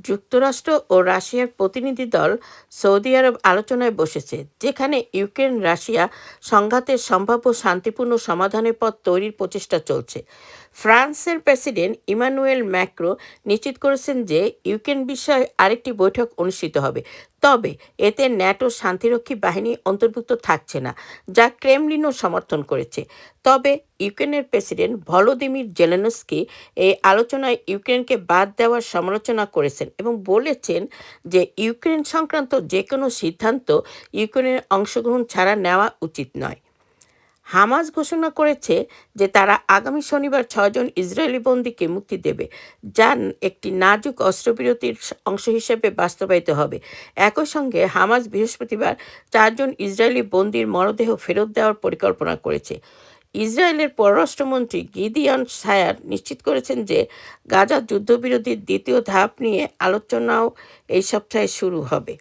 যুক্তরাষ্ট্র ও রাশিয়ার প্রতিনিধি দল সৌদি আরব আলোচনায় বসেছে, যেখানে ইউক্রেন রাশিয়া সংঘাতের সম্ভাব্য শান্তিপূর্ণ সমাধানের পথ তৈরির প্রচেষ্টা চলছে। ফ্রান্সের প্রেসিডেন্ট ইমানুয়েল ম্যাক্রো নিশ্চিত করেছেন যে ইউক্রেন বিষয়ে আরেকটি বৈঠক অনুষ্ঠিত হবে, তবে এতে ন্যাটো শান্তিরক্ষী বাহিনী অন্তর্ভুক্ত থাকছে না, যা ক্রেমলিনও সমর্থন করেছে। তবে ইউক্রেনের প্রেসিডেন্ট ভলোদিমির জেলেনস্কি এই আলোচনায় ইউক্রেনকে বাদ দেওয়ার সমালোচনা করেছেন এবং বলেছেন যে ইউক্রেন সংক্রান্ত যে কোনো সিদ্ধান্ত ইউক্রেনের অংশগ্রহণ ছাড়া নেওয়া উচিত নয়। হামাস ঘোষণা করেছে যে তারা আগামী শনিবার ৬ জন ইসরায়েলি বন্দীকে মুক্তি দেবে, যা একটি নাজুক অস্ত্রবিরতির অংশ হিসেবে বাস্তবায়িত হবে। একই সঙ্গে হামাস বৃহস্পতিবার ৪ জন ইসরায়েলি বন্দীর মরদেহ ফেরত দেওয়ার পরিকল্পনা করেছে। ইসরায়েলের পররাষ্ট্রমন্ত্রী গিদিয়ন সায়ার নিশ্চিত করেছেন যে গাজার যুদ্ধবিরতির দ্বিতীয় ধাপ নিয়ে আলোচনাও এই সপ্তাহে শুরু হবে।